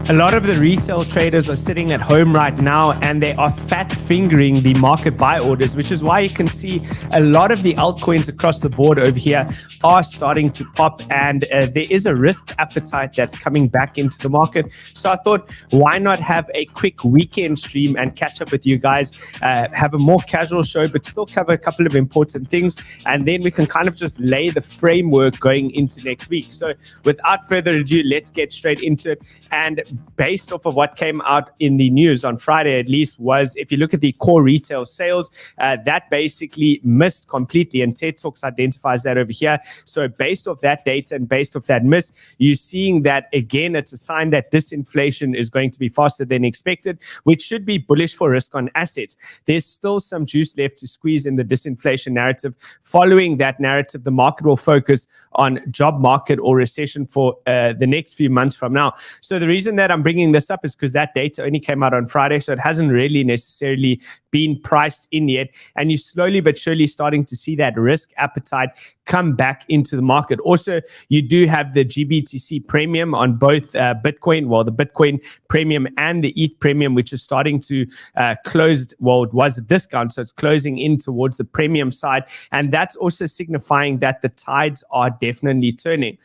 A lot of the retail traders are sitting at home right now and they are fat fingering the market buy orders, which is why you can see a lot of the altcoins across the board over here are starting to pop, and there is a risk appetite that's coming back into the market. So I thought, why not have a quick weekend stream and catch up with you guys, have a more casual show, but still cover a couple of important things, and then we can kind of just lay the framework going into next week. So without further ado, let's get straight into it. And based off of what came out in the news on Friday, at least, was if you look at the core retail sales, that basically missed completely, and 𝗕𝗏𝗧 identifies that over here. So based off that data and based off that miss, you're seeing that again, it's a sign that disinflation is going to be faster than expected, which should be bullish for risk on assets. There's still some juice left to squeeze in the disinflation narrative. Following that narrative, the market will focus on job market or recession for the next few months from now. So the reason that I'm bringing this up is because that data only came out on Friday, so it hasn't really necessarily been priced in yet, and you're slowly but surely starting to see that risk appetite come back into the market. Also, you do have the GBTC premium on both Bitcoin, well, the Bitcoin premium and the ETH premium, which is starting to close, well, it was a discount, so it's closing in towards the premium side, and that's also signifying that the tides are definitely turning.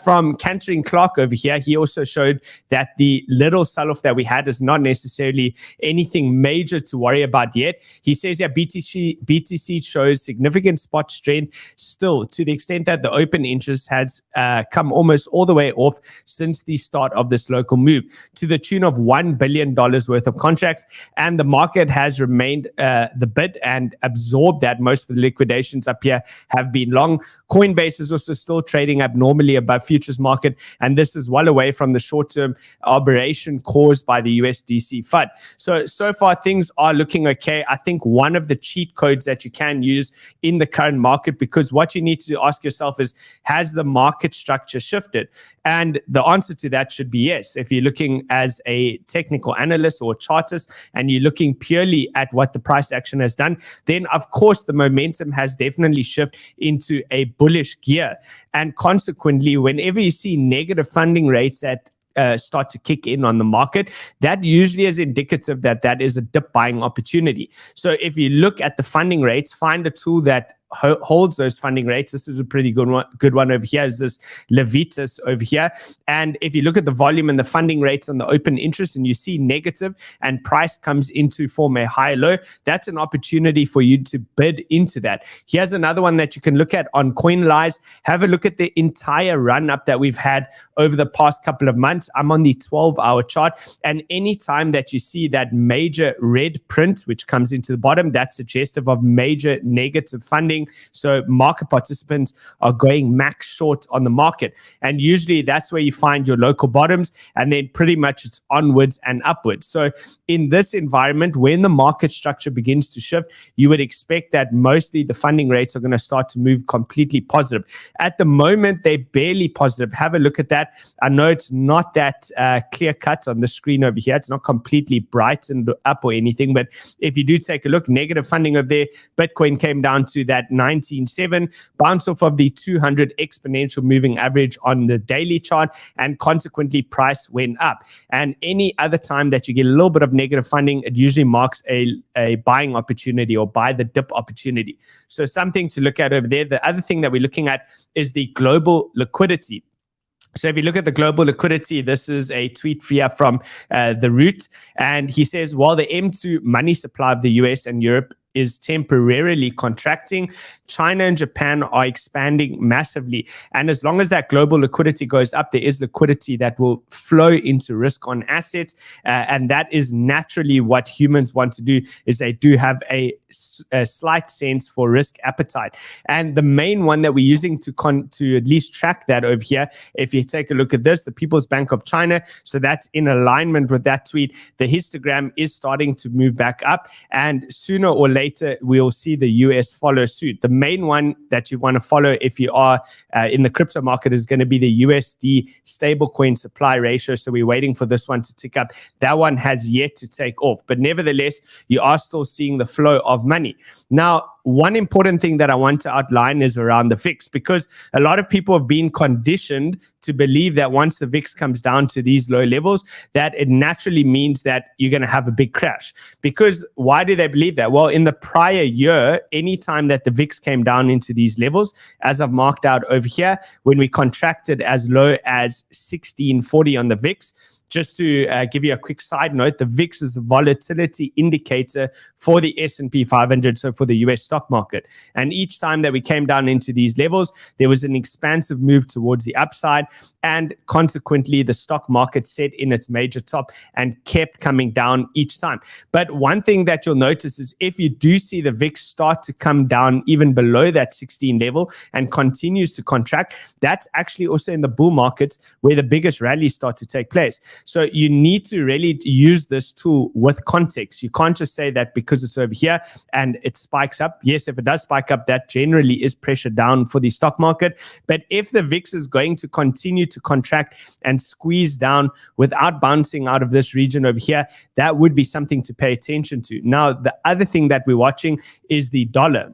From Cantor & Clark over here, he also showed that the little sell-off that we had is not necessarily anything major to worry about yet. He says, yeah, BTC shows significant spot strength still, to the extent that the open interest has come almost all the way off since the start of this local move, to the tune of $1 billion worth of contracts, and the market has remained the bid and absorbed that. Most of the liquidations up here have been long. Coinbase is also still trading abnormally above futures market, and this is well away from the short-term aberration caused by the USDC FUD. So far things are looking okay. I think one of the cheat codes that you can use in the current market, because what you need to ask yourself is, has the market structure shifted? And the answer to that should be yes. If you're looking as a technical analyst or chartist and you're looking purely at what the price action has done, then of course the momentum has definitely shifted into a bullish gear. And consequently, whenever you see negative funding rates that start to kick in on the market, that usually is indicative that that is a dip buying opportunity. So if you look at the funding rates, find a tool that holds those funding rates. This is a pretty good one over here, is this 𝗫𝗏𝗧 over here. And if you look at the volume and the funding rates on the open interest and you see negative and price comes into form a high low, that's an opportunity for you to bid into that. Here's another one that you can look at on CoinLise. Have a look at the entire run up that we've had over the past couple of months. I'm on the 12-hour chart, and anytime that you see that major red print which comes into the bottom, that's suggestive of major negative funding. So market participants are going max short on the market, and usually that's where you find your local bottoms, and then pretty much it's onwards and upwards. So in this environment, when the market structure begins to shift, you would expect that mostly the funding rates are going to start to move completely positive. At the moment, they're barely positive. Have a look at that. I know it's not that clear cut on the screen over here. It's not completely brightened up or anything, but if you do take a look, negative funding over there. Bitcoin came down to that 19.7, bounce off of the 200 exponential moving average on the daily chart, and consequently price went up. And any other time that you get a little bit of negative funding, it usually marks a buying opportunity or buy the dip opportunity. So something to look at over there. The other thing that we're looking at is the global liquidity. So if you look at the global liquidity, this is a tweet here from 𝗏𝗏𝗏, and he says, while the M2 money supply of the US and Europe is temporarily contracting, China and Japan are expanding massively. And as long as that global liquidity goes up, there is liquidity that will flow into risk on assets. And that is naturally what humans want to do, is they do have a slight sense for risk appetite. And the main one that we're using to at least track that over here, if you take a look at this, the People's Bank of China, so that's in alignment with that tweet. The histogram is starting to move back up, and sooner or later we'll see the US follow suit. The main one that you want to follow if you are in the crypto market is going to be the USD stablecoin supply ratio. So we're waiting for this one to tick up. That one has yet to take off, but nevertheless, you are still seeing the flow of money. Now, one important thing that I want to outline is around the VIX, because a lot of people have been conditioned to believe that once the VIX comes down to these low levels, that it naturally means that you're going to have a big crash. Because why do they believe that? Well, in the prior year, anytime that the VIX came down into these levels, as I've marked out over here, when we contracted as low as 1640 on the VIX, just to give you a quick side note, the VIX is the volatility indicator for the S&P 500, so for the US stock market. And each time that we came down into these levels, there was an expansive move towards the upside, and consequently, the stock market set in its major top and kept coming down each time. But one thing that you'll notice is if you do see the VIX start to come down even below that 16 level and continues to contract, that's actually also in the bull markets where the biggest rallies start to take place. So you need to really use this tool with context. You can't just say that because it's over here and it spikes up. Yes, if it does spike up, that generally is pressure down for the stock market. But if the VIX is going to continue to contract and squeeze down without bouncing out of this region over here, that would be something to pay attention to. Now, the other thing that we're watching is the dollar.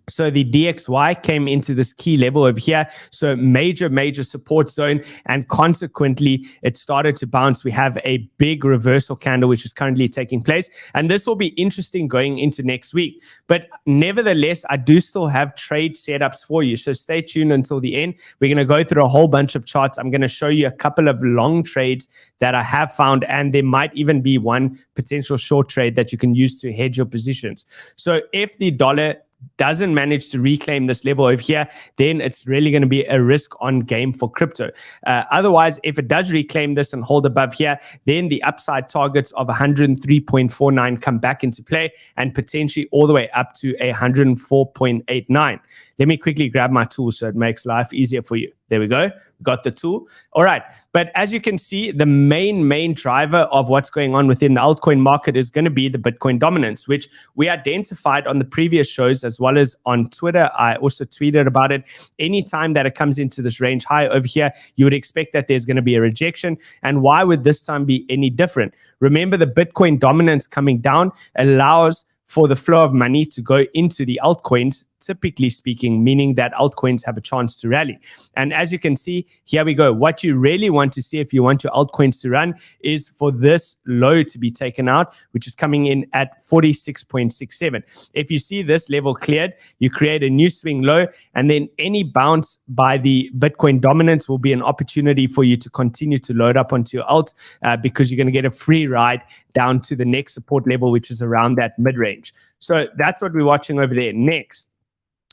So the DXY came into this key level over here. So major support zone, and consequently it started to bounce. We have a big reversal candle which is currently taking place, and this will be interesting going into next week. But nevertheless, I do still have trade setups for you, so stay tuned until the end. We're going to go through a whole bunch of charts. I'm going to show you a couple of long trades that I have found, and there might even be one potential short trade that you can use to hedge your positions. So if the dollar doesn't manage to reclaim this level over here, then it's really going to be a risk on game for crypto. Otherwise, if it does reclaim this and hold above here, then the upside targets of 103.49 come back into play, and potentially all the way up to 104.89. Let me quickly grab my tool so it makes life easier for you. There we go. Got the tool. All right. But as you can see, the main driver of what's going on within the altcoin market is going to be the Bitcoin dominance, which we identified on the previous shows as well as on Twitter. I also tweeted about it. Anytime that it comes into this range high over here, you would expect that there's going to be a rejection. And why would this time be any different? Remember, the Bitcoin dominance coming down allows for the flow of money to go into the altcoins, typically speaking, meaning that altcoins have a chance to rally. And as you can see, here we go. What you really want to see if you want your altcoins to run is for this low to be taken out, which is coming in at 46.67. If you see this level cleared, you create a new swing low, and then any bounce by the Bitcoin dominance will be an opportunity for you to continue to load up onto your alt, because you're going to get a free ride down to the next support level, which is around that mid-range. So that's what we're watching over there. Next,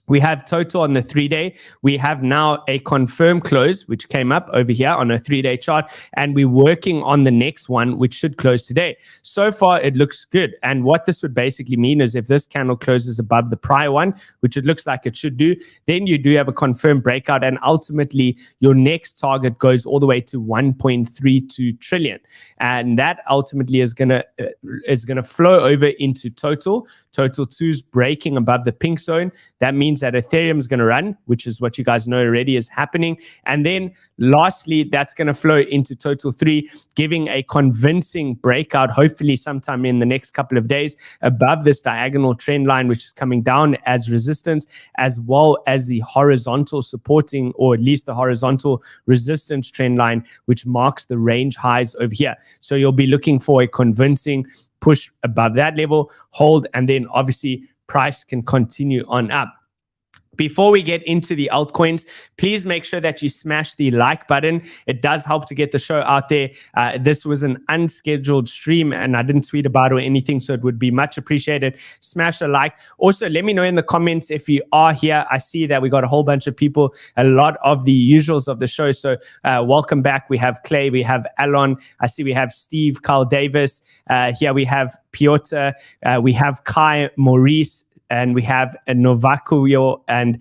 we have total on the 3-day. We have now a confirmed close, which came up over here on a 3-day chart, and we're working on the next one, which should close today. So far, it looks good. And what this would basically mean is if this candle closes above the prior one, which it looks like it should do, then you do have a confirmed breakout, and ultimately your next target goes all the way to 1.32 trillion. And that ultimately is gonna flow over into total. Total 2's breaking above the pink zone. That means that Ethereum is going to run, which is what you guys know already is happening. And then lastly, that's going to flow into total 3, giving a convincing breakout, hopefully sometime in the next couple of days, above this diagonal trend line, which is coming down as resistance, as well as the horizontal supporting, or at least the horizontal resistance trend line, which marks the range highs over here. So you'll be looking for a convincing push above that level, hold, and then obviously price can continue on up. Before we get into the altcoins, please make sure that you smash the like button. It does help to get the show out there. This was an unscheduled stream and I didn't tweet about it or anything, so it would be much appreciated. Smash a like. Also, let me know in the comments if you are here. I see that we got a whole bunch of people, a lot of the usuals of the show. So welcome back. We have Clay, we have Alon. I see we have Steve, 𝗕𝗏𝗧. Here we have Piotr. We have Kai, Maurice, and we have a 𝗧𝗵𝗲𝗍𝗍, and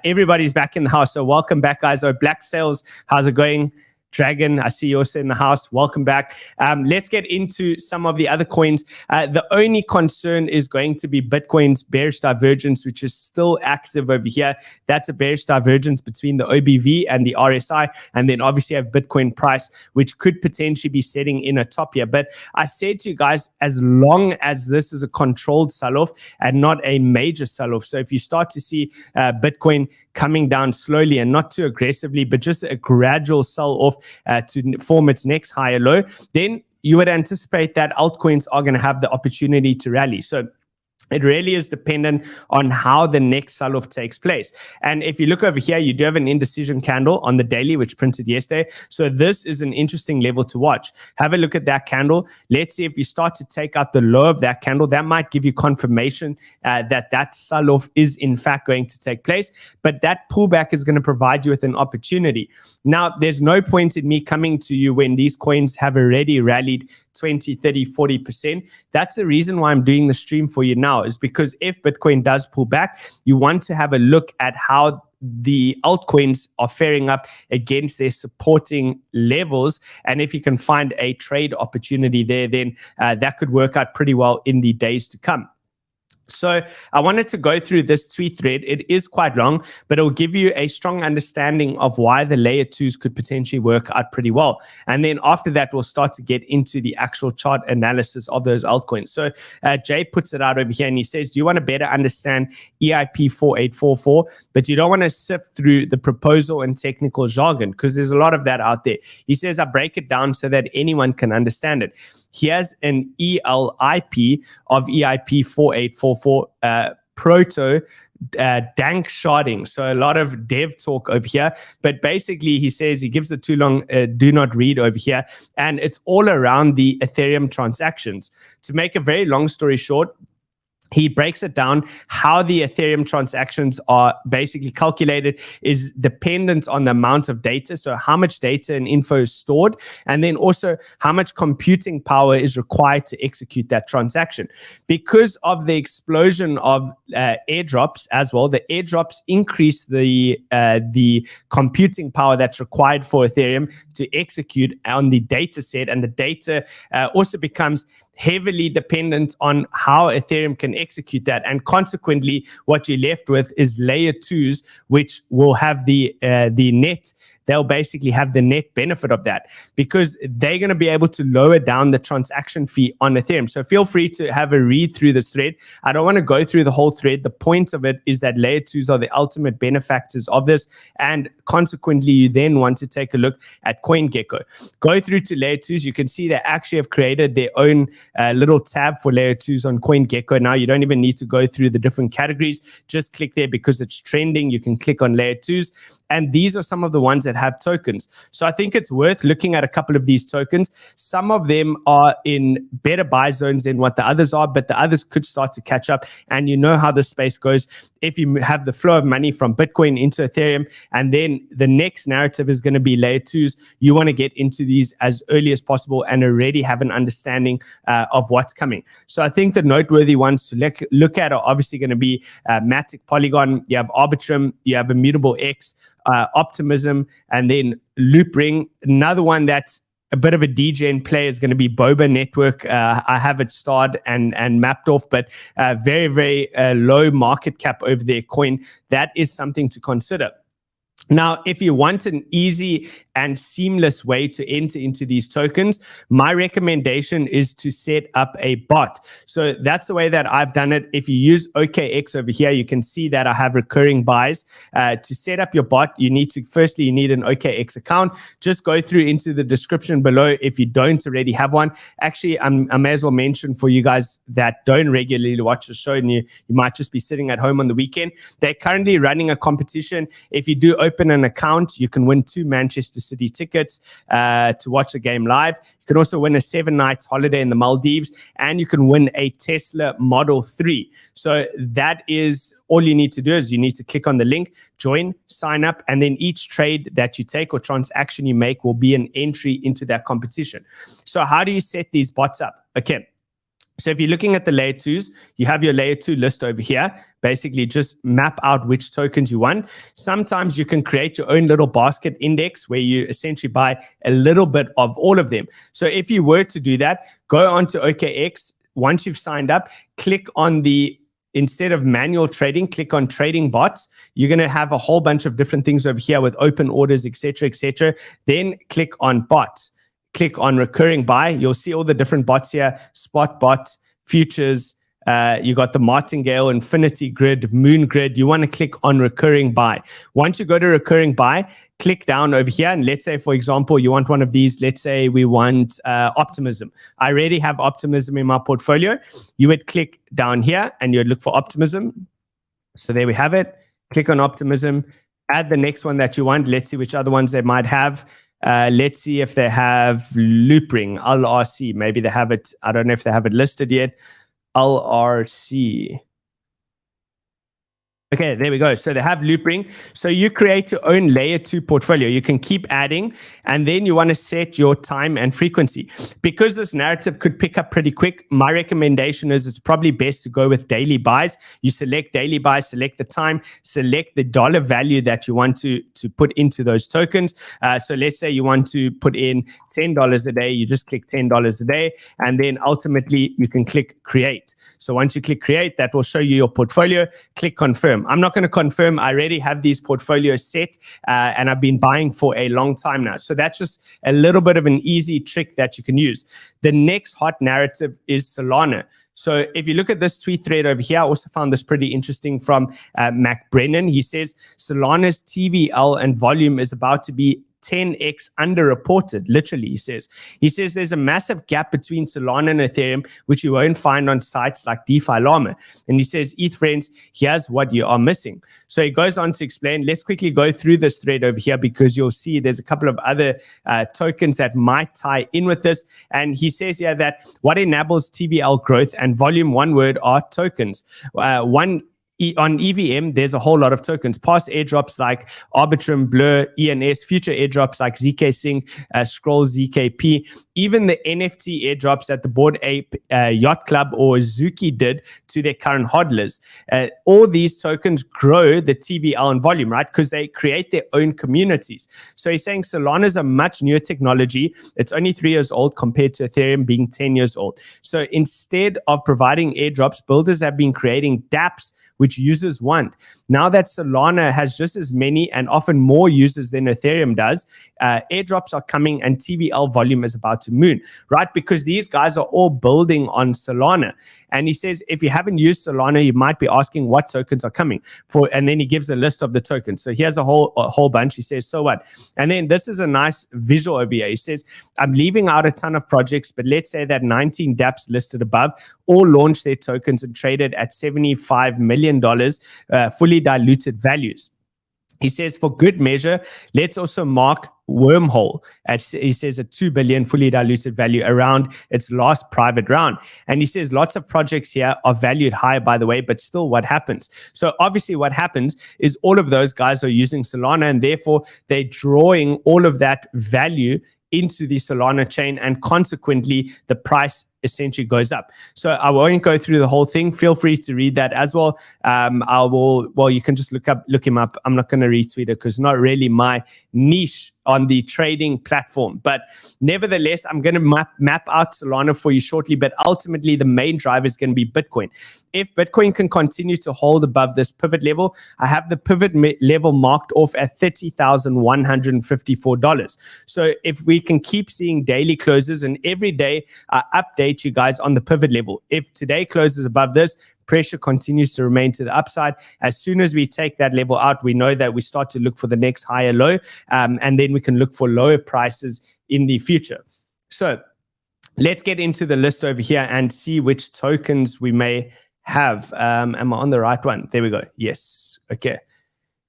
everybody's back in the house. So welcome back, guys. Black Sales, how's it going? Dragon, I see you also in the house. Welcome back. Let's get into some of the other coins. The only concern is going to be Bitcoin's bearish divergence, which is still active over here. That's a bearish divergence between the OBV and the RSI. And then obviously have Bitcoin price, which could potentially be setting in a top here. But I said to you guys, as long as this is a controlled sell-off and not a major sell-off. So if you start to see Bitcoin coming down slowly and not too aggressively, but just a gradual sell-off to form its next higher low, then you would anticipate that altcoins are going to have the opportunity to rally. So it really is dependent on how the next sell-off takes place. And if you look over here, you do have an indecision candle on the daily, which printed yesterday. So this is an interesting level to watch. Have a look at that candle. Let's see if you start to take out the low of that candle. That might give you confirmation that sell-off is in fact going to take place. But that pullback is going to provide you with an opportunity. Now, there's no point in me coming to you when these coins have already rallied 20, 30, 40%. That's the reason why I'm doing the stream for you now, is because if Bitcoin does pull back, you want to have a look at how the altcoins are faring up against their supporting levels. And if you can find a trade opportunity there, then that could work out pretty well in the days to come. So I wanted to go through this tweet thread. It is quite long, but it will give you a strong understanding of why the layer 2s could potentially work out pretty well. And then after that, we'll start to get into the actual chart analysis of those altcoins. So Jay puts it out over here and he says, do you want to better understand EIP4844, but you don't want to sift through the proposal and technical jargon because there's a lot of that out there. He says, I break it down so that anyone can understand it. Here's an ELIP of EIP4844 proto dank sharding. So a lot of dev talk over here, but basically he says, he gives the too long do not read over here, and it's all around the Ethereum transactions. To make a very long story short, he breaks it down. How the Ethereum transactions are basically calculated is dependent on the amount of data. So how much data and info is stored, and then also how much computing power is required to execute that transaction. Because of the explosion of airdrops as well, the airdrops increase the computing power that's required for Ethereum to execute on the data set, and the data also becomes heavily dependent on how Ethereum can execute that. And consequently, what you're left with is layer 2s, which will have the net. They'll basically have the net benefit of that because they're going to be able to lower down the transaction fee on Ethereum. So feel free to have a read through this thread. I don't want to go through the whole thread. The point of it is that layer 2s are the ultimate benefactors of this. And consequently, you then want to take a look at CoinGecko. Go through to layer 2s. You can see they actually have created their own little tab for layer 2s on CoinGecko. Now, you don't even need to go through the different categories. Just click there because it's trending. You can click on layer 2s. And these are some of the ones that have tokens. So I think it's worth looking at a couple of these tokens. Some of them are in better buy zones than what the others are, but the others could start to catch up. And you know how the space goes. If you have the flow of money from Bitcoin into Ethereum, and then the next narrative is going to be layer 2s, you want to get into these as early as possible and already have an understanding of what's coming. So I think the noteworthy ones to look at are obviously going to be Matic, Polygon, you have Arbitrum, you have Immutable X, Optimism, and then Loopring. Another one that's a bit of a degen play is going to be Boba Network. I have it starred and mapped off, but very, very low market cap over their coin. That is something to consider. Now, if you want an easy and seamless way to enter into these tokens, my recommendation is to set up a bot. So that's the way that I've done it. If you use OKX over here, you can see that I have recurring buys. To set up your bot, you need an OKX account. Just go through into the description below if you don't already have one. Actually, I may as well mention for you guys that don't regularly watch the show and you might just be sitting at home on the weekend. They're currently running a competition. If you do open an account, you can win 2 Manchester City tickets to watch the game live. You can also win a 7-night holiday in the Maldives, and you can win a Tesla Model 3. So that is all you need to do. Is you need to click on the link, join, sign up, and then each trade that you take or transaction you make will be an entry into that competition. So how do you set these bots up? Okay. So if you're looking at the layer 2s, you have your layer 2 list over here. Basically, just map out which tokens you want. Sometimes you can create your own little basket index where you essentially buy a little bit of all of them. So if you were to do that, go onto OKX. Once you've signed up, click on the, instead of manual trading, click on trading bots. You're going to have a whole bunch of different things over here with open orders, etc., etc. Then click on bots. Click on recurring buy. You'll see all the different bots here: spot bot, futures. You got the martingale, infinity grid, moon grid. You want to click on recurring buy. Once you go to recurring buy, click down over here. And let's say, for example, you want one of these. Let's say we want optimism. I already have optimism in my portfolio. You would click down here and you would look for optimism. So there we have it. Click on optimism. Add the next one that you want. Let's see which other ones they might have. Let's see if they have loop ring, LRC. Maybe they have it. I don't know if they have it listed yet. LRC. Okay, there we go. So they have loop ring. So you create your own layer 2 portfolio. You can keep adding, and then you want to set your time and frequency. Because this narrative could pick up pretty quick, my recommendation is it's probably best to go with daily buys. You select daily buys, select the time, select the dollar value that you want to put into those tokens. So let's say you want to put in $10 a day. You just click $10 a day, and then ultimately you can click create. So once you click create, that will show you your portfolio. Click confirm. I'm not going to confirm. I already have these portfolios set and I've been buying for a long time now. So that's just a little bit of an easy trick that you can use. The next hot narrative is Solana. So if you look at this tweet thread over here, I also found this pretty interesting from Mac Brennan. He says Solana's TVL and volume is about to be 10x underreported, literally, he says. He says there's a massive gap between Solana and Ethereum, which you won't find on sites like 𝗕𝗏𝗄𝗏. And he says, ETH friends, here's what you are missing. So he goes on to explain. Let's quickly go through this thread over here because you'll see there's a couple of other tokens that might tie in with this. And he says here that what enables TVL growth and volume, one word, are tokens. On EVM, there's a whole lot of tokens. Past airdrops like Arbitrum, Blur, ENS, future airdrops like zk-Sync, Scroll, ZKP, even the NFT airdrops that the Bored Ape Yacht Club or Zuki did to their current hodlers. All these tokens grow the TVL and volume, right? Because they create their own communities. So he's saying Solana is a much newer technology. It's only 3 years old compared to Ethereum being 10 years old. So instead of providing airdrops, builders have been creating dApps, which users want. Now that Solana has just as many and often more users than Ethereum does, airdrops are coming and TVL volume is about to moon, right? Because these guys are all building on Solana. And he says, if you haven't used Solana, you might be asking what tokens are coming for. And then he gives a list of the tokens. So here's a whole bunch. He says, so what? And then this is a nice visual over here. He says, I'm leaving out a ton of projects, but let's say that 19 dApps listed above all launched their tokens and traded at $75 million fully diluted values. He says, for good measure, let's also mark Wormhole, he says, a 2 billion fully diluted value around its last private round. And he says lots of projects here are valued higher, by the way, but still what happens? So obviously what happens is all of those guys are using Solana, and therefore they're drawing all of that value into the Solana chain, and consequently the price essentially goes up. So I won't go through the whole thing. Feel free to read that as well. You can just look him up. I'm not going to retweet it because it's not really my niche on the trading platform. But nevertheless, I'm going to map out Solana for you shortly. But ultimately, the main driver is going to be Bitcoin. If Bitcoin can continue to hold above this pivot level, I have the pivot level marked off at $30,154. So if we can keep seeing daily closes, and every day I update you guys on the pivot level. If today closes above this, pressure continues to remain to the upside. As soon as we take that level out, we know that we start to look for the next higher low, and then we can look for lower prices in the future. So let's get into the list over here and see which tokens we may have. Am I on the right one? There we go. Yes. Okay.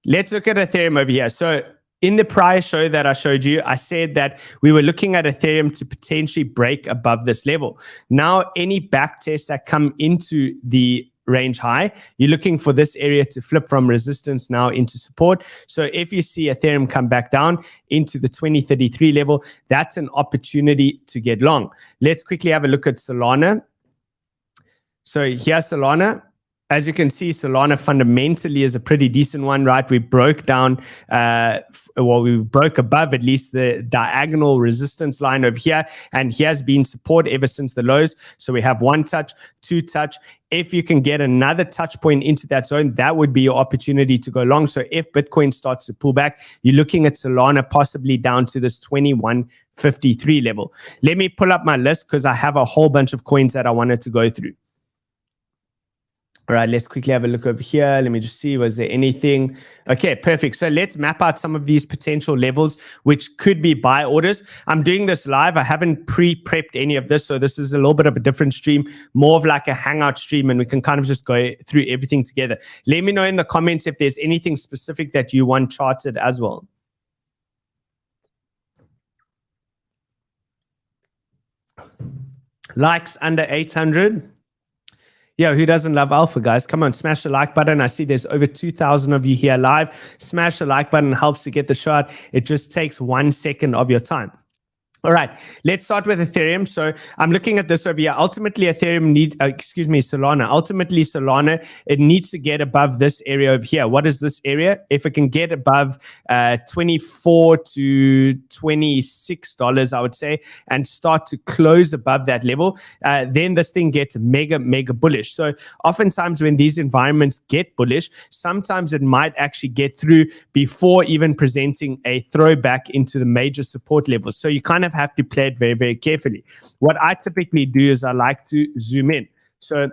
Let's look at Ethereum over here. So in the prior show that I showed you, I said that we were looking at Ethereum to potentially break above this level. Now, any back tests that come into the range high, you're looking for this area to flip from resistance now into support. So if you see Ethereum come back down into the 2033 level, that's an opportunity to get long. Let's quickly have a look at Solana. So here's Solana. As you can see, Solana fundamentally is a pretty decent one, right? We broke down, we broke above at least the diagonal resistance line over here, and he has been support ever since the lows. So we have 1 touch, 2 touch. If you can get another touch point into that zone, that would be your opportunity to go long. So if Bitcoin starts to pull back, you're looking at Solana possibly down to this 2153 level. Let me pull up my list because I have a whole bunch of coins that I wanted to go through. All right, let's quickly have a look over here. Let me just see, was there anything? Okay, perfect. So let's map out some of these potential levels, which could be buy orders. I'm doing this live. I haven't pre-prepped any of this. So this is a little bit of a different stream, more of like a hangout stream, and we can kind of just go through everything together. Let me know in the comments if there's anything specific that you want charted as well. Likes under 800. Yeah, who doesn't love alpha, guys? Come on, smash the like button. I see there's over 2,000 of you here live. Smash the like button, helps to get the shot. It just takes 1 second of your time. All right, let's start with Ethereum. So I'm looking at this over here. Ultimately, Ethereum Solana. Ultimately, Solana, it needs to get above this area over here. What is this area? If it can get above $24 to $26, I would say, and start to close above that level, then this thing gets mega bullish. So oftentimes when these environments get bullish, sometimes it might actually get through before even presenting a throwback into the major support levels. So you kind of have to play it very carefully. What I typically do is I like to zoom in. So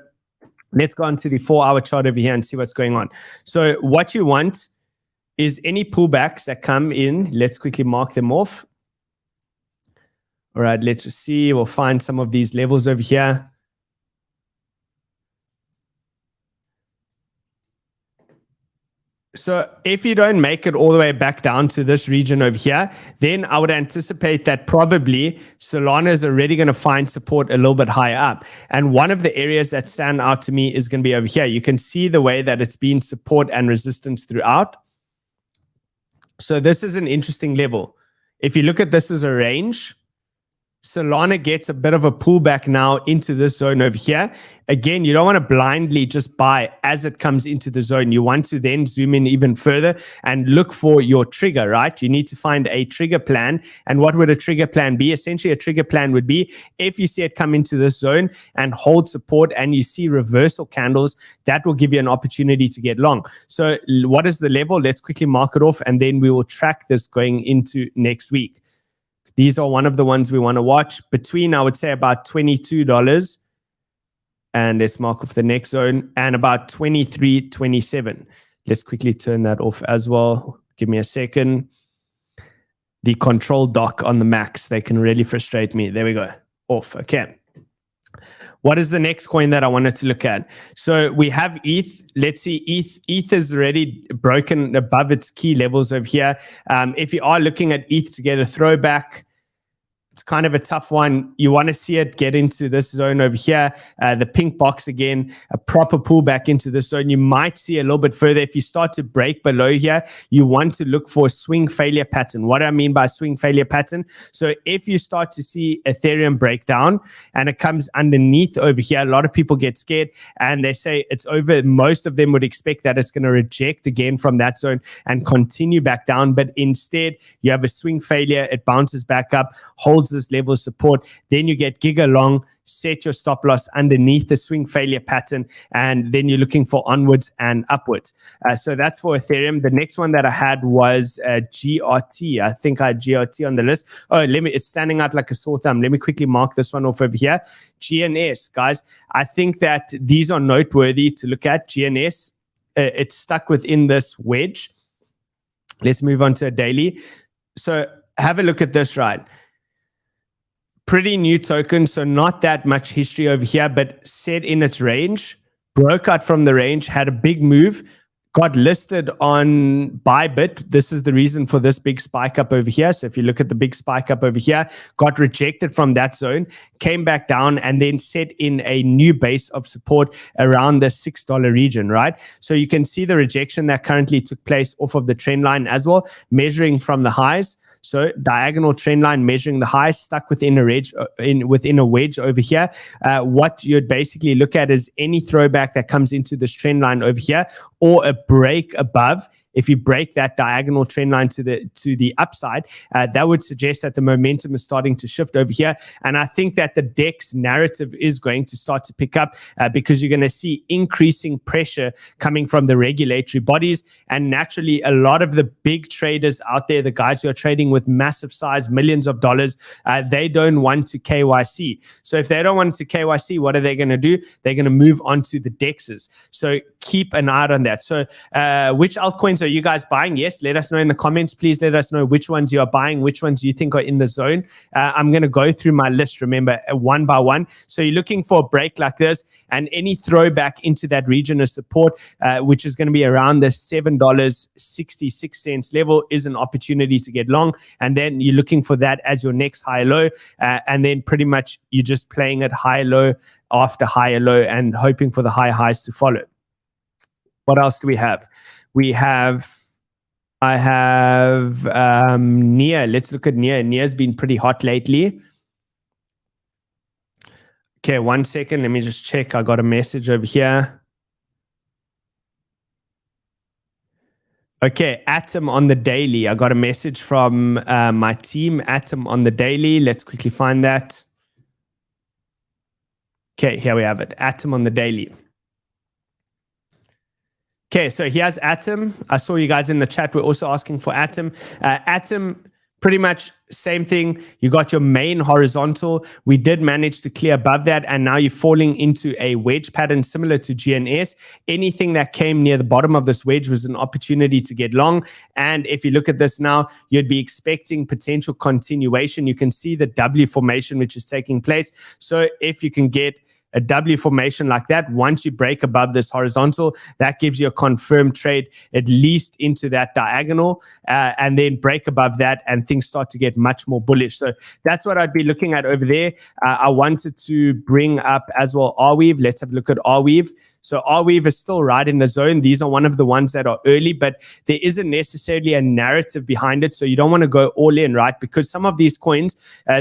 let's go on to the 4-hour chart over here and see what's going on. So what you want is any pullbacks that come in. Let's quickly mark them off. All right, let's just see. We'll find some of these levels over here. So if you don't make it all the way back down to this region over here, then I would anticipate that probably Solana is already going to find support a little bit higher up. And one of the areas that stand out to me is going to be over here. You can see the way that it's been support and resistance throughout. So this is an interesting level. If you look at this as a range, Solana gets a bit of a pullback now into this zone over here. Again, you don't want to blindly just buy as it comes into the zone. You want to then zoom in even further and look for your trigger, right? You need to find a trigger plan. And what would a trigger plan be? Essentially, a trigger plan would be if you see it come into this zone and hold support and you see reversal candles, that will give you an opportunity to get long. So what is the level? Let's quickly mark it off and then we will track this going into next week. These are one of the ones we want to watch between, I would say, about $22. And let's mark off the next zone and about 23.27. Let's quickly turn that off as well. Give me a second. The control dock on the Macs, they can really frustrate me. There we go. Off. Okay. What is the next coin that I wanted to look at? So we have ETH. Let's see, ETH is already broken above its key levels over here. If you are looking at ETH to get a throwback, it's kind of a tough one. You want to see it get into this zone over here, the pink box again, a proper pullback into this zone. You might see a little bit further. If you start to break below here, you want to look for a swing failure pattern. What do I mean by swing failure pattern? So if you start to see Ethereum break down and it comes underneath over here, a lot of people get scared and they say it's over. Most of them would expect that it's going to reject again from that zone and continue back down. But instead, you have a swing failure. It bounces back up, holds this level of support, then you get giga long, set your stop loss underneath the swing failure pattern, and then you're looking for onwards and upwards. So that's for Ethereum. The next one that I had was GRT. I think I had GRT on the list. Oh, it's standing out like a sore thumb. Let me quickly mark this one off over here. GNS, guys. I think that these are noteworthy to look at. GNS, it's stuck within this wedge. Let's move on to a daily. So have a look at this, right? Pretty new token, so not that much history over here, but set in its range, broke out from the range, had a big move, got listed on Bybit. This is the reason for this big spike up over here. So if you look at the big spike up over here, got rejected from that zone, came back down, and then set in a new base of support around the $6 region, right? So you can see the rejection that currently took place off of the trend line as well, measuring from the highs. So diagonal trend line measuring the high stuck within a wedge over here. What you'd basically look at is any throwback that comes into this trend line over here, or a break above. If you break that diagonal trend line to the upside, that would suggest that the momentum is starting to shift over here. And I think that the DEX narrative is going to start to pick up because you're going to see increasing pressure coming from the regulatory bodies. And naturally, a lot of the big traders out there, the guys who are trading with massive size, millions of dollars, they don't want to KYC. So if they don't want to KYC, what are they going to do? They're going to move on to the DEXs. So keep an eye on that. So which altcoins are you guys buying? Yes, let us know in the comments. Please let us know which ones you are buying, which ones you think are in the zone. I'm going to go through my list, remember, one by one. So you're looking for a break like this, and any throwback into that region of support, which is going to be around the $7.66 level, is an opportunity to get long. And then you're looking for that as your next high low. And then pretty much you're just playing it high low after higher low and hoping for the high highs to follow. What else do we have? I have NEAR. Let's look at NEAR. NEAR's been pretty hot lately. Okay, 1 second. Let me just check. I got a message over here. Okay, Atom on the daily. I got a message from my team, Atom on the daily. Let's quickly find that. Okay, here we have it. Atom on the daily. Okay, so here's Atom. I saw you guys in the chat. We're also asking for Atom. Atom, pretty much same thing. You got your main horizontal. We did manage to clear above that, and now you're falling into a wedge pattern similar to GNS. Anything that came near the bottom of this wedge was an opportunity to get long. And if you look at this now, you'd be expecting potential continuation. You can see the W formation which is taking place. So if you can get a W formation like that, once you break above this horizontal, that gives you a confirmed trade at least into that diagonal, and then break above that and things start to get much more bullish. So that's what I'd be looking at over there. I wanted to bring up as well 𝗬𝗏𝗏. Let's have a look at 𝗬𝗏𝗏. So 𝗬𝗏𝗏 is still right in the zone. These are one of the ones that are early, but there isn't necessarily a narrative behind it. So you don't want to go all in, right? Because some of these coins,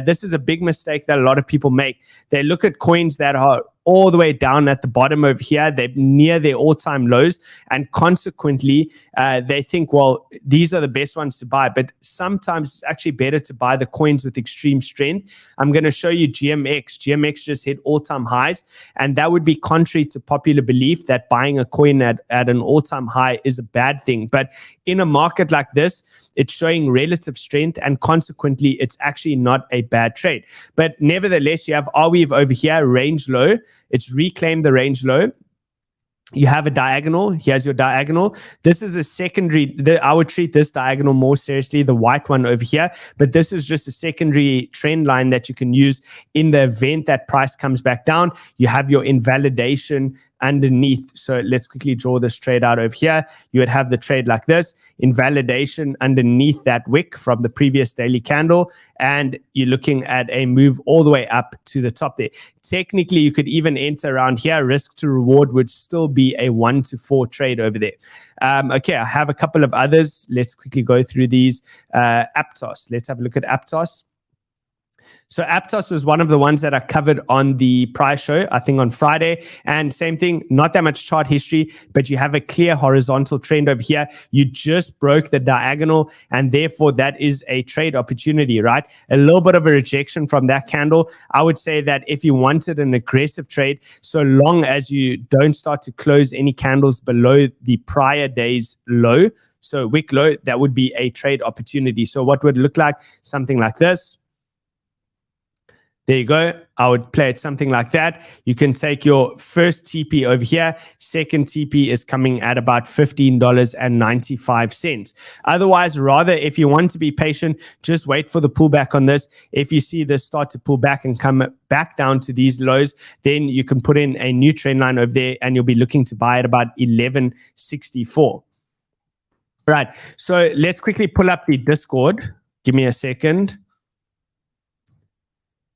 this is a big mistake that a lot of people make. They look at coins that are all the way down at the bottom over here. They're near their all-time lows. And consequently, they think, well, these are the best ones to buy. But sometimes it's actually better to buy the coins with extreme strength. I'm going to show you GMX. GMX just hit all-time highs. And that would be contrary to popular belief that buying a coin at an all-time high is a bad thing. But in a market like this, it's showing relative strength, and consequently, it's actually not a bad trade. But nevertheless, you have 𝗬𝗏𝗏 over here, range low. It's reclaimed the range low. You have a diagonal. Here's your diagonal. This is a secondary. I would treat this diagonal more seriously, the white one over here. But this is just a secondary trend line that you can use in the event that price comes back down. You have your invalidation underneath. So let's quickly draw this trade out over here. You would have the trade like this, invalidation underneath that wick from the previous daily candle, and you're looking at a move all the way up to the top there. Technically, you could even enter around here. Risk to reward would still be a 1 to 4 trade over there. Okay, I have a couple of others. Let's quickly go through these. Aptos. Let's have a look at Aptos. So Aptos was one of the ones that I covered on the price show, I think on Friday. And same thing, not that much chart history, but you have a clear horizontal trend over here. You just broke the diagonal, and therefore that is a trade opportunity, right? A little bit of a rejection from that candle. I would say that if you wanted an aggressive trade, so long as you don't start to close any candles below the prior day's low, so wick low, that would be a trade opportunity. So what would it look like? Something like this. There you go. I would play it something like that. You can take your first TP over here. Second TP is coming at about $15.95. Otherwise, rather, if you want to be patient, just wait for the pullback on this. If you see this start to pull back and come back down to these lows, then you can put in a new trend line over there, and you'll be looking to buy at about 1164. Right. So let's quickly pull up the Discord. Give me a second.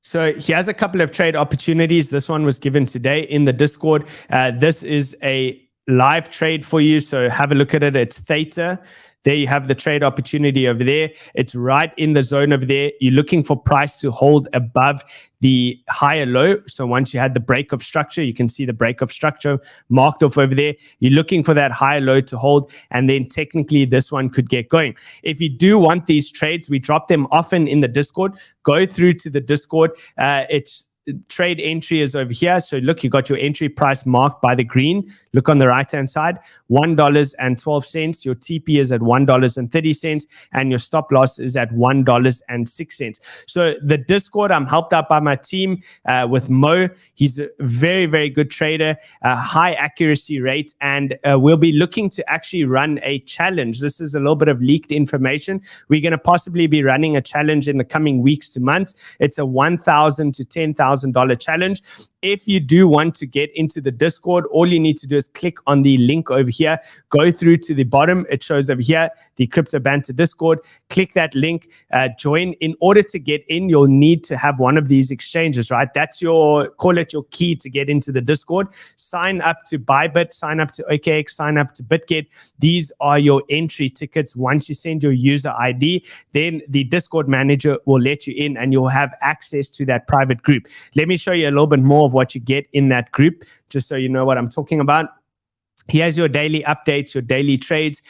So here's a couple of trade opportunities. This one was given today in the Discord. This is a live trade for you. So have a look at it. It's theta. There you have the trade opportunity over there. It's right in the zone over there. You're looking for price to hold above the higher low. So once you had the break of structure, you can see the break of structure marked off over there. You're looking for that higher low to hold, and then technically this one could get going. If you do want these trades, we drop them often in the Discord. Go through to the Discord. It's trade entry is over here. So look, you got your entry price marked by the green. Look on the right-hand side, $1.12. Your TP is at $1.30, and your stop loss is at $1.06. So the Discord, I'm helped out by my team with Mo. He's a very, very good trader, high accuracy rate, and we'll be looking to actually run a challenge. This is a little bit of leaked information. We're going to possibly be running a challenge in the coming weeks to months. It's a $1,000 to $10,000 challenge. If you do want to get into the Discord, all you need to do is click on the link over here. Go through to the bottom. It shows over here, the Crypto Banter Discord. Click that link, join. In order to get in, you'll need to have one of these exchanges, right? That's your, call it your key to get into the Discord. Sign up to Bybit, sign up to OKX, sign up to BitGet. These are your entry tickets. Once you send your user ID, then the Discord manager will let you in and you'll have access to that private group. Let me show you a little bit more of what you get in that group, just so you know what I'm talking about. Here's your daily updates, your daily trades.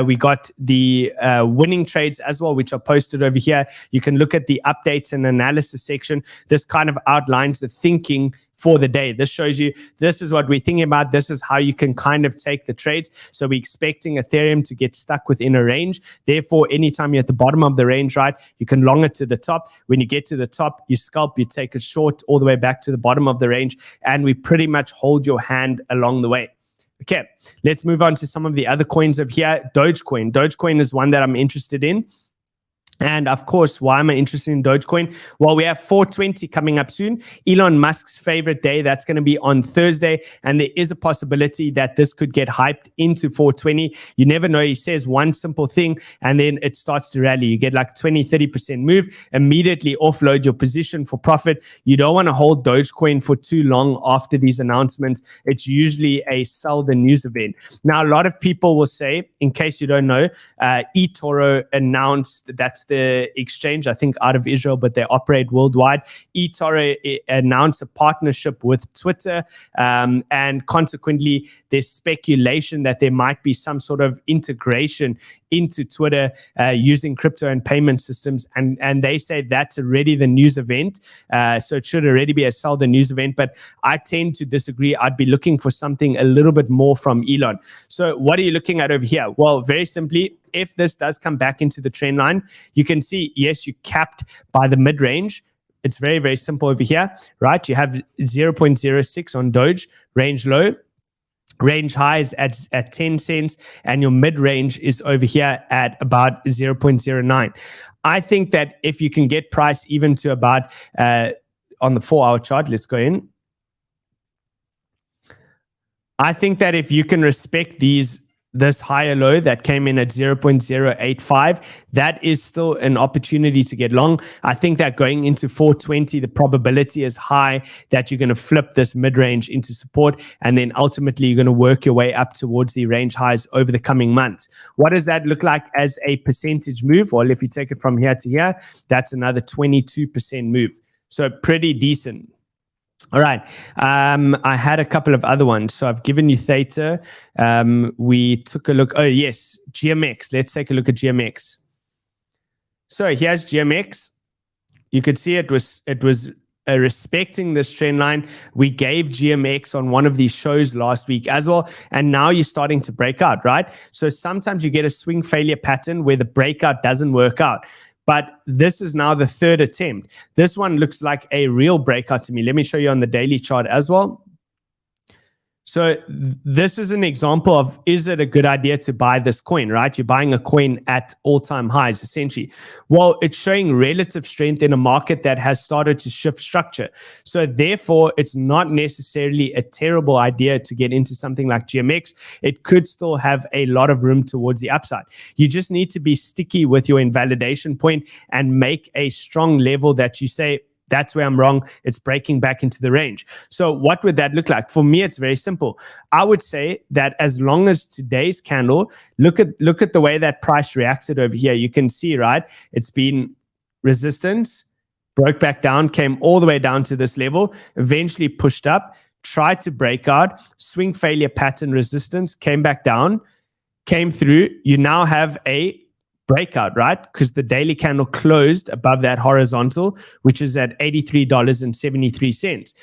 We got the winning trades as well, which are posted over here. You can look at the updates and analysis section. This kind of outlines the thinking for the day. This shows you, this is what we're thinking about. This is how you can kind of take the trades. So we're expecting Ethereum to get stuck within a range. Therefore, anytime you're at the bottom of the range, right, you can long it to the top. When you get to the top, you scalp, you take a short all the way back to the bottom of the range, and we pretty much hold your hand along the way. Okay, let's move on to some of the other coins of here. Dogecoin. Dogecoin is one that I'm interested in. And of course, why am I interested in Dogecoin? Well, we have 420 coming up soon. Elon Musk's favorite day, that's going to be on Thursday. And there is a possibility that this could get hyped into 420. You never know. He says one simple thing and then it starts to rally. You get like 20-30% move, immediately offload your position for profit. You don't want to hold Dogecoin for too long after these announcements. It's usually a sell the news event. Now, a lot of people will say, in case you don't know, eToro announced, that's the exchange, I think, out of Israel, but they operate worldwide. eToro announced a partnership with Twitter, and consequently, there's speculation that there might be some sort of integration into Twitter using crypto and payment systems, and they say that's already the news event, so it should already be a sell the news event, but I tend to disagree. I'd be looking for something a little bit more from Elon. So what are you looking at over here? Well, very simply, if this does come back into the trend line, you can see, yes, you capped by the mid-range. It's very, very simple over here, right? You have 0.06 on Doge, range low. Range highs at 10 cents, and your mid-range is over here at about 0.09. I think that if you can get price even to about, on the 4-hour chart, let's go in. I think that if you can respect this higher low that came in at 0.085, that is still an opportunity to get long. I think that going into 420, the probability is high that you're going to flip this mid-range into support, and then ultimately you're going to work your way up towards the range highs over the coming months. What does that look like as a percentage move? Well, if you take it from here to here, that's another 22% move. So pretty decent. All right. I had a couple of other ones. So I've given you theta. We took a look. Oh, yes. GMX. Let's take a look at GMX. So here's GMX. You could see it was respecting this trend line. We gave GMX on one of these shows last week as well. And now you're starting to break out, right? So sometimes you get a swing failure pattern where the breakout doesn't work out. But this is now the third attempt. This one looks like a real breakout to me. Let me show you on the daily chart as well. So this is an example of, is it a good idea to buy this coin, right? You're buying a coin at all-time highs, essentially. Well, it's showing relative strength in a market that has started to shift structure. So therefore, it's not necessarily a terrible idea to get into something like GMX. It could still have a lot of room towards the upside. You just need to be sticky with your invalidation point and make a strong level that you say, That's where I'm wrong. It's breaking back into the range. So what would that look like? For me, it's very simple. I would say that as long as today's candle, look at the way that price reacted over here. You can see, right? It's been resistance, broke back down, came all the way down to this level, eventually pushed up, tried to break out, swing failure pattern resistance, came back down, came through. You now have a breakout, right? Because the daily candle closed above that horizontal, which is at $83.73.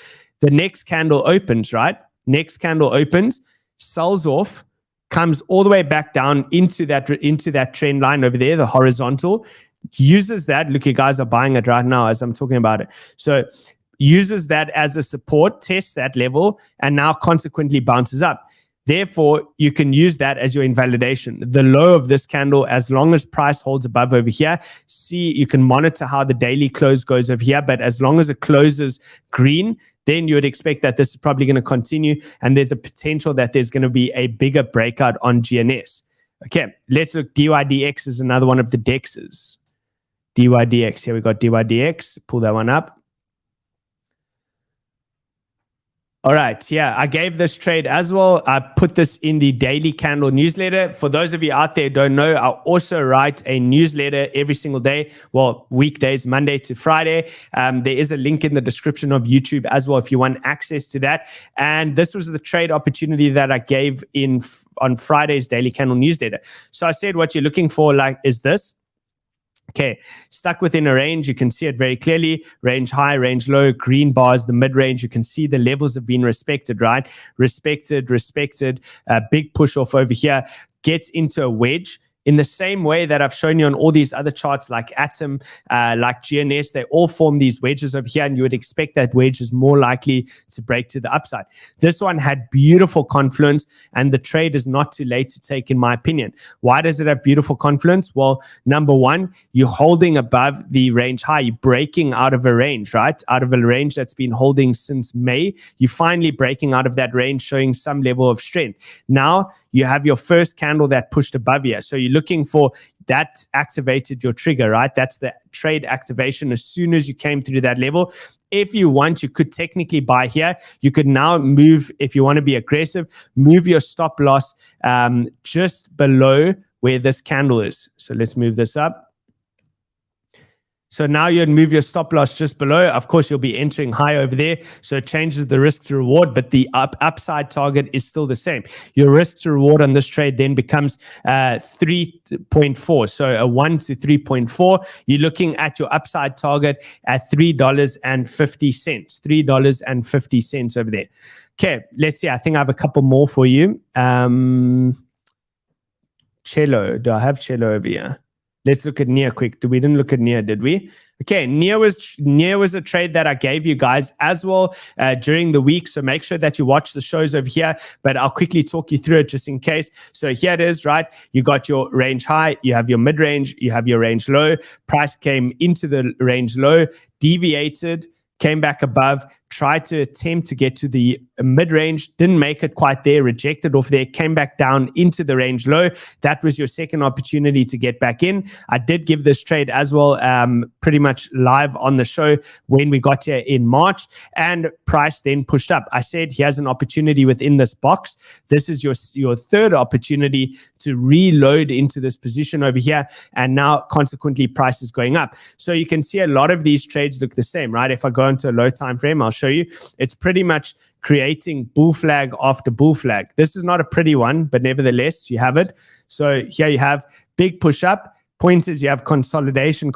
The next candle opens, right? Next candle opens, sells off, comes all the way back down into that trend line over there, the horizontal, uses that. Look, you guys are buying it right now as I'm talking about it. So uses that as a support, tests that level, and now consequently bounces up. Therefore, you can use that as your invalidation. The low of this candle, as long as price holds above over here, you can monitor how the daily close goes over here. But as long as it closes green, then you would expect that this is probably going to continue. And there's a potential that there's going to be a bigger breakout on GNS. Okay, let's look. DYDX is another one of the DEXs. DYDX. Here we got DYDX. Pull that one up. All right, yeah, I gave this trade as well. I put this in the daily candle newsletter. For those of you out there who don't know, I also write a newsletter every single day. Well, weekdays, Monday to Friday. There is a link in the description of YouTube as well if you want access to that. And this was the trade opportunity that I gave on Friday's daily candle newsletter. So I said what you're looking for is this. Okay, stuck within a range. You can see it very clearly. Range high, range low, green bars, the mid-range. You can see the levels have been respected, right? Respected. Big push off over here. Gets into a wedge. In the same way that I've shown you on all these other charts like Atom, like GNS, they all form these wedges over here, and you would expect that wedge is more likely to break to the upside. This one had beautiful confluence, and the trade is not too late to take, in my opinion. Why does it have beautiful confluence? Well, number one, you're holding above the range high. You're breaking out of a range, right? Out of a range that's been holding since May. You're finally breaking out of that range, showing some level of strength. Now, you have your first candle that pushed above here. So you're looking for that activated your trigger, right? That's the trade activation as soon as you came through that level. If you want, you could technically buy here. You could now move, if you want to be aggressive, move your stop loss just below where this candle is. So let's move this up. So now you'd move your stop loss just below. Of course, you'll be entering high over there. So it changes the risk to reward, but the upside target is still the same. Your risk to reward on this trade then becomes 3.4. So a 1 to 3.4. You're looking at your upside target at $3.50. $3.50 over there. Okay, let's see. I think I have a couple more for you. Cello. Do I have Cello over here? Let's look at NEAR quick. We didn't look at NEAR, did we? Okay, NEAR was a trade that I gave you guys as well during the week. So make sure that you watch the shows over here, but I'll quickly talk you through it just in case. So here it is, right? You got your range high, you have your mid-range, you have your range low. Price came into the range low, deviated, came back above, tried to attempt to get to the mid-range, didn't make it quite there, rejected off there, came back down into the range low. That was your second opportunity to get back in. I did give this trade as well, pretty much live on the show when we got here in March, and price then pushed up. I said, here's an opportunity within this box. This is your third opportunity to reload into this position over here, and now consequently price is going up. So you can see a lot of these trades look the same, right? If I go into a low time frame, I'll show you. It's pretty much creating bull flag after bull flag. This is not a pretty one, but nevertheless, you have it. So here you have big push up. Pointers, you have consolidation,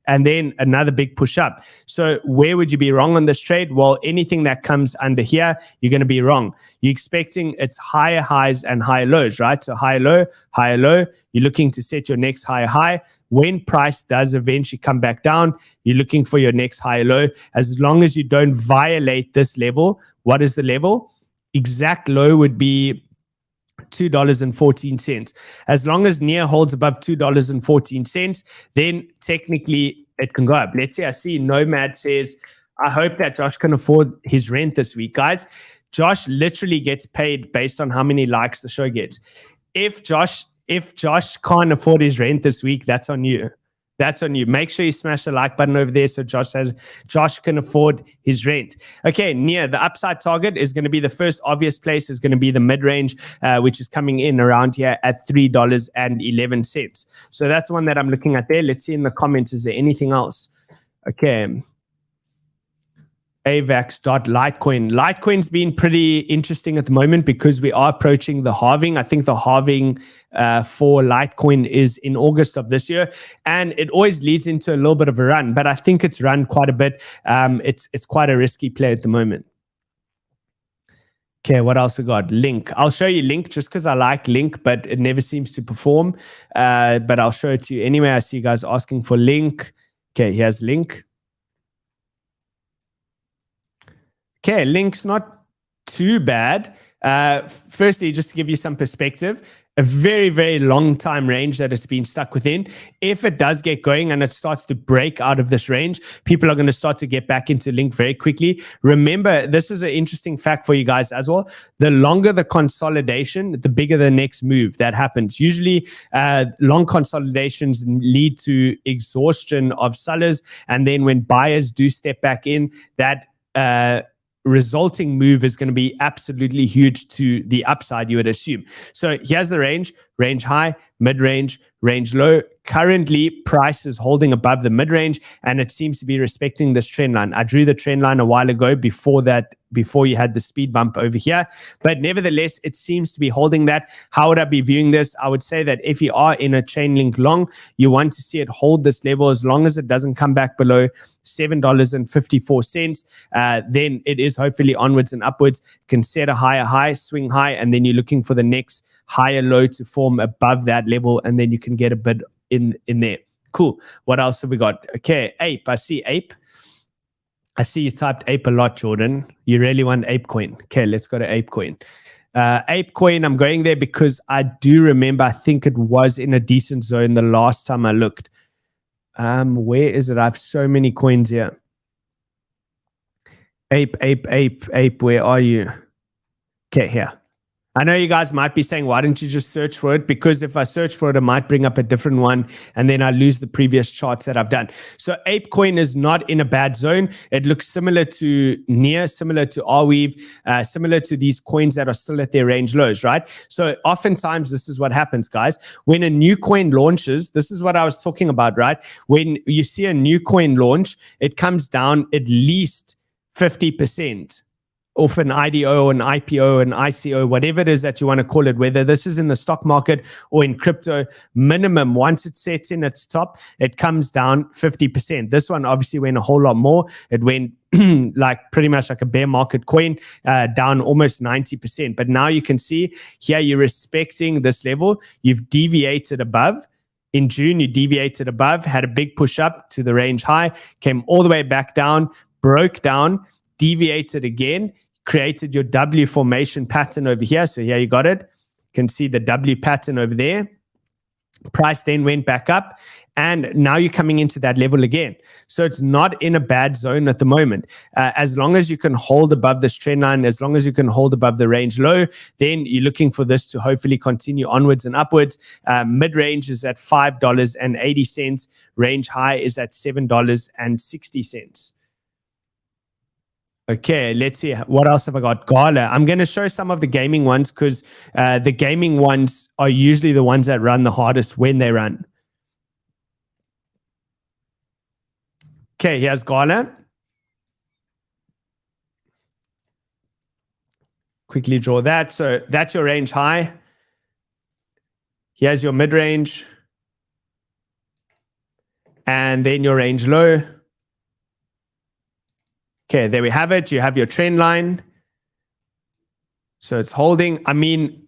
and then another big push up. So where would you be wrong on this trade? Well, anything that comes under here, you're going to be wrong. You're expecting it's higher highs and higher lows, right? So higher low. You're looking to set your next higher high. When price does eventually come back down, you're looking for your next higher low. As long as you don't violate this level, what is the level? Exact low would be $2.14. As long as NEAR holds above $2.14, then technically it can go up. Let's say I see Nomad says, I hope that Josh can afford his rent this week. Guys, Josh literally gets paid based on how many likes the show gets. If Josh can't afford his rent this week, that's on you. That's on you. Make sure you smash the like button over there so Josh can afford his rent. Okay, Nia, the upside target is going to be the first obvious place is going to be the mid-range, which is coming in around here at $3.11. So that's one that I'm looking at there. Let's see in the comments, is there anything else? Okay. AVAX.Litecoin. Litecoin's been pretty interesting at the moment because we are approaching the halving. I think the halving for Litecoin is in August of this year, and it always leads into a little bit of a run, but I think it's run quite a bit. It's quite a risky play at the moment. Okay, what else we got? Link. I'll show you Link just because I like Link, but it never seems to perform. But I'll show it to you anyway. I see you guys asking for Link. Okay, here's Link. Okay, Link's not too bad. Firstly, just to give you some perspective, a very, very long time range that it's been stuck within. If it does get going and it starts to break out of this range, people are going to start to get back into Link very quickly. Remember, this is an interesting fact for you guys as well. The longer the consolidation, the bigger the next move that happens. Usually, long consolidations lead to exhaustion of sellers. And then when buyers do step back in, that resulting move is going to be absolutely huge to the upside, you would assume. So here's the range high, mid-range, range low. Currently, price is holding above the mid-range, and it seems to be respecting this trend line. I drew the trend line a while ago before you had the speed bump over here. But nevertheless, it seems to be holding that. How would I be viewing this? I would say that if you are in a chain link long, you want to see it hold this level as long as it doesn't come back below $7.54. Then it is hopefully onwards and upwards. Can set a higher high, swing high, and then you're looking for the next higher low to form above that level, and then you can get a bit in there. Cool. What else have we got? Okay, ape. I see ape. I see you typed ape a lot, Jordan. You really want ape coin. Okay, let's go to ape coin. Ape coin, I'm going there because I do remember, I think it was in a decent zone the last time I looked. Where is it? I have so many coins here. Ape, where are you? Okay, here. I know you guys might be saying, why don't you just search for it? Because if I search for it, it might bring up a different one, and then I lose the previous charts that I've done. So ApeCoin is not in a bad zone. It looks similar to NEAR, similar to 𝗬𝗵𝗲𝗍, similar to these coins that are still at their range lows, right? So oftentimes this is what happens, guys. When a new coin launches, this is what I was talking about, right? When you see a new coin launch, it comes down at least 50%. Off an IDO, an IPO, an ICO, whatever it is that you want to call it, whether this is in the stock market or in crypto, minimum, once it sets in its top, it comes down 50%. This one obviously went a whole lot more. It went like pretty much like a bear market coin, down almost 90%. But now you can see here you're respecting this level. You've deviated above. In June, you deviated above, had a big push up to the range high, came all the way back down, broke down, deviated again, created your W formation pattern over here. So here you got it. You can see the W pattern over there. Price then went back up, and now you're coming into that level again. So it's not in a bad zone at the moment. As long as you can hold above this trend line, as long as you can hold above the range low, then you're looking for this to hopefully continue onwards and upwards. Mid-range is at $5.80. Range high is at $7.60. Okay, let's see. What else have I got? Gala. I'm going to show some of the gaming ones because the gaming ones are usually the ones that run the hardest when they run. Okay, here's Gala. Quickly draw that. So that's your range high. Here's your mid-range. And then your range low. Okay, there we have it. You have your trend line. So it's holding. I mean,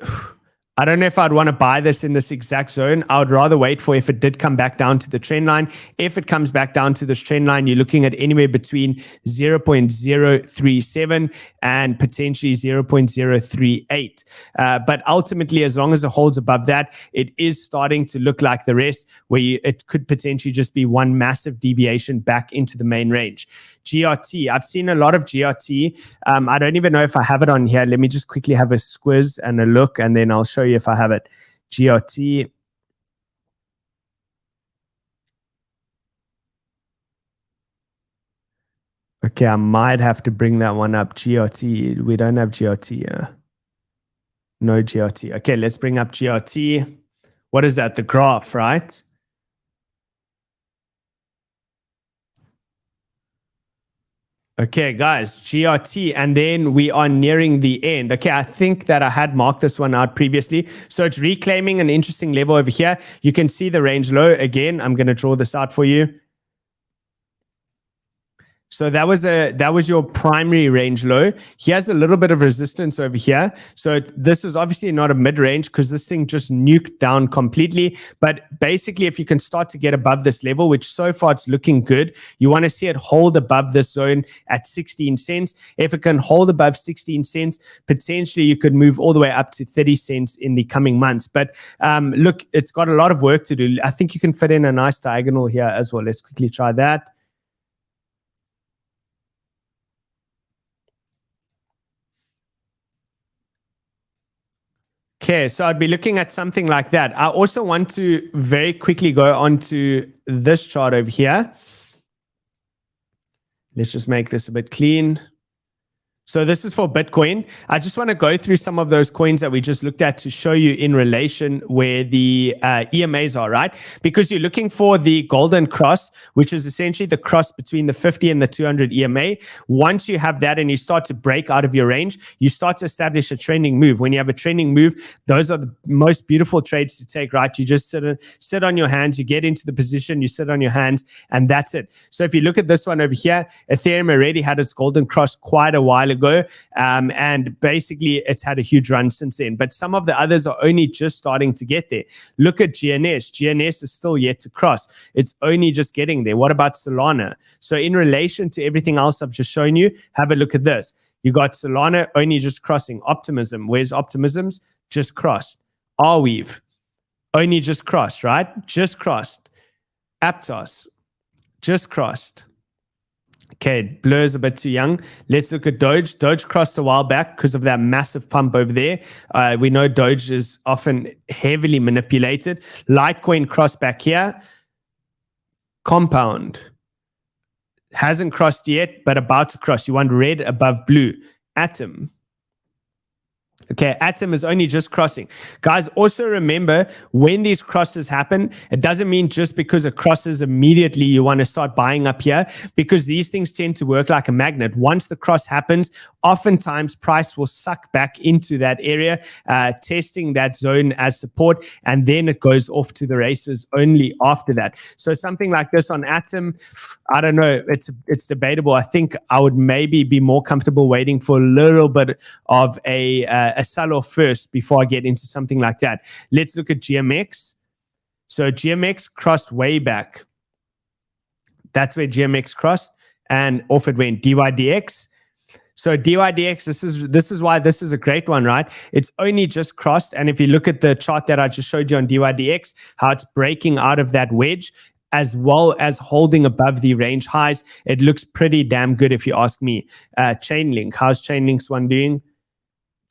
I don't know if I'd want to buy this in this exact zone. I would rather wait for if it did come back down to the trend line. If it comes back down to this trend line, you're looking at anywhere between 0.037 and potentially 0.038. But ultimately, as long as it holds above that, it is starting to look like the rest, where it could potentially just be one massive deviation back into the main range. GRT. I've seen a lot of GRT. I don't even know if I have it on here. Let me just quickly have a squiz and a look, and then I'll show you if I have it. GRT. Okay, I might have to bring that one up. GRT. We don't have GRT here. No GRT. Okay, let's bring up GRT. What is that? The graph, right? Okay, guys, GRT, and then we are nearing the end. Okay, I think that I had marked this one out previously. So it's reclaiming an interesting level over here. You can see the range low again. I'm going to draw this out for you. So that was your primary range low. He has a little bit of resistance over here. So this is obviously not a mid-range because this thing just nuked down completely. But basically, if you can start to get above this level, which so far it's looking good, you want to see it hold above this zone at 16 cents. If it can hold above 16 cents, potentially you could move all the way up to 30 cents in the coming months. But look, it's got a lot of work to do. I think you can fit in a nice diagonal here as well. Let's quickly try that. Okay, so I'd be looking at something like that. I also want to very quickly go on to this chart over here. Let's just make this a bit clean. So this is for Bitcoin. I just want to go through some of those coins that we just looked at to show you in relation where the EMAs are, right? Because you're looking for the golden cross, which is essentially the cross between the 50 and the 200 EMA. Once you have that and you start to break out of your range, you start to establish a trending move. When you have a trending move, those are the most beautiful trades to take, right? You just sit on your hands, you get into the position, you sit on your hands, and that's it. So if you look at this one over here, Ethereum already had its golden cross quite a while ago, and basically it's had a huge run since then, but some of the others are only just starting to get there. Look at GNS is still yet to cross. It's only just getting there. What about Solana? So in relation to everything else I've just shown you, have a look at this. You got Solana only just crossing. Optimism, where's Optimism's? Just crossed. Arweave only just crossed, right? Just crossed. Aptos just crossed. Okay, Blur is a bit too young. Let's look at Doge. Doge crossed a while back because of that massive pump over there. We know Doge is often heavily manipulated. Litecoin crossed back here. Compound hasn't crossed yet, but about to cross. You want red above blue. Atom. Okay, Atom is only just crossing. Guys, also remember, when these crosses happen, it doesn't mean just because it crosses immediately you want to start buying up here, because these things tend to work like a magnet. Once the cross happens, oftentimes price will suck back into that area, testing that zone as support, and then it goes off to the races only after that. So something like this on Atom, I don't know, it's debatable. I think I would maybe be more comfortable waiting for a little bit of a sell-off first before I get into something like that. Let's look at GMX. So GMX crossed way back. That's where GMX crossed, and off it went. DYDX. So DYDX, this is why this is a great one, right? It's only just crossed, and if you look at the chart that I just showed you on DYDX, how it's breaking out of that wedge, as well as holding above the range highs, it looks pretty damn good if you ask me. Chainlink, how's Chainlink's one doing?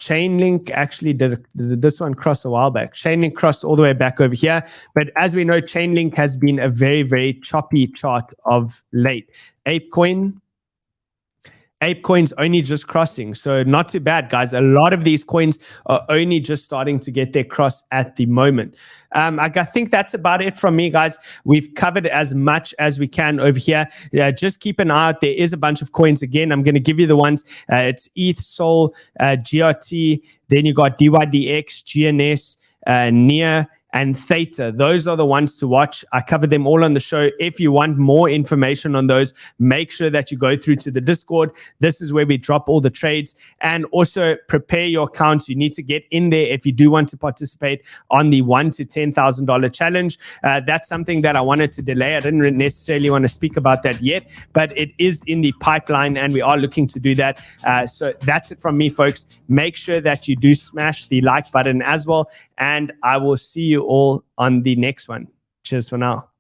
Chainlink actually did this one cross a while back. Chainlink crossed all the way back over here. But as we know, Chainlink has been a very, very choppy chart of late. 𝗵𝗿𝗄𝐻 only just crossing. So not too bad, guys. A lot of these coins are only just starting to get their cross at the moment. I think that's about it from me, guys. We've covered as much as we can over here. Just keep an eye out. There is a bunch of coins. Again, I'm going to give you the ones. It's ETH, Sol, GRT. Then you got DYDX, GNS, NEAR, and Theta. Those are the ones to watch. I covered them all on the show. If you want more information on those, make sure that you go through to the Discord. This is where we drop all the trades, and also prepare your accounts. You need to get in there if you do want to participate on the $1,000 to $10,000 challenge. That's something that I wanted to delay. I didn't necessarily want to speak about that yet, but it is in the pipeline and we are looking to do that. So that's it from me, folks. Make sure that you do smash the like button as well, and I will see you all on the next one. Cheers for now.